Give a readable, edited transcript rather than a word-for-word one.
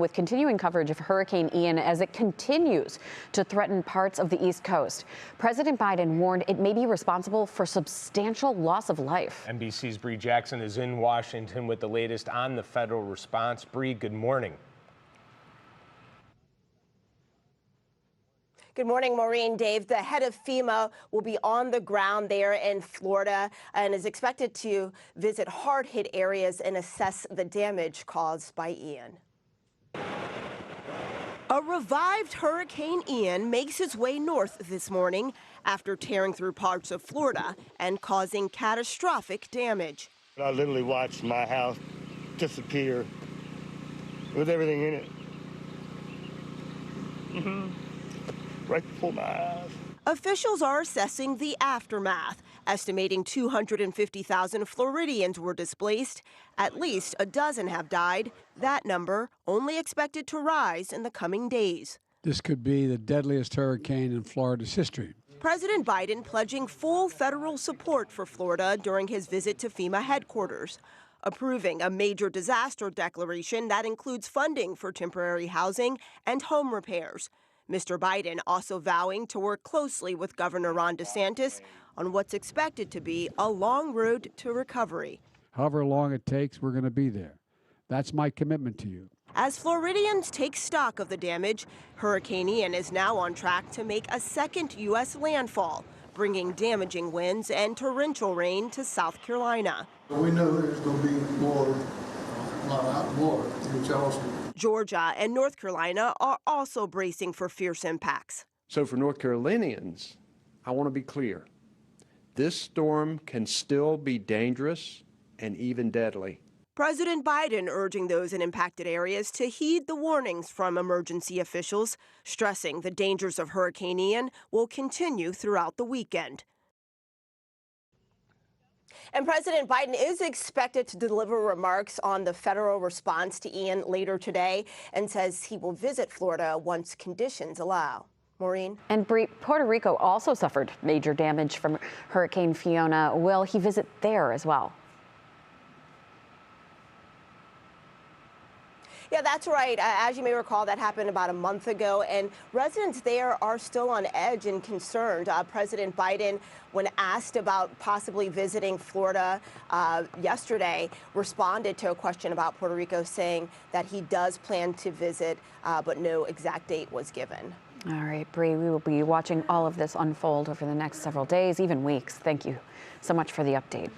With continuing coverage of Hurricane Ian as it continues to threaten parts of the East Coast. President Biden warned it may be responsible for substantial loss of life. NBC's Bree Jackson is in Washington with the latest on the federal response. Bree, good morning. Good morning, Maureen. Dave, the head of FEMA will be on the ground there in Florida and is expected to visit hard-hit areas and assess the damage caused by Ian. A revived Hurricane Ian makes its way north this morning after tearing through parts of Florida and causing catastrophic damage. I literally watched my house disappear with everything in it. Right before my eyes. Officials are assessing the aftermath, estimating 250,000 Floridians were displaced. At least a dozen have died. That number only expected to rise in the coming days. This could be the deadliest hurricane in Florida's history. President Biden pledging full federal support for Florida during his visit to FEMA headquarters, approving a major disaster declaration that includes funding for temporary housing and home repairs. Mr. Biden also vowing to work closely with Governor Ron DeSantis on what's expected to be a long road to recovery. However long it takes, we're going to be there. That's my commitment to you. As Floridians take stock of the damage, Hurricane Ian is now on track to make a second U.S. landfall, bringing damaging winds and torrential rain to South Carolina. We know there's going to be more, a lot of hot water in Charleston. Georgia and North Carolina are also bracing for fierce impacts. So for North Carolinians, I want to be clear. This storm can still be dangerous and even deadly. President Biden urging those in impacted areas to heed the warnings from emergency officials, stressing the dangers of Hurricane Ian will continue throughout the weekend. And President Biden is expected to deliver remarks on the federal response to Ian later today and says he will visit Florida once conditions allow. Maureen? And Puerto Rico also suffered major damage from Hurricane Fiona. Will he visit there as well? Yeah, that's right. As you may recall, that happened about a month ago, and residents there are still on edge and concerned. President Biden, when asked about possibly visiting Florida yesterday, responded to a question about Puerto Rico, saying that he does plan to visit, but no exact date was given. All right, Bree, we will be watching all of this unfold over the next several days, even weeks. Thank you so much for the update.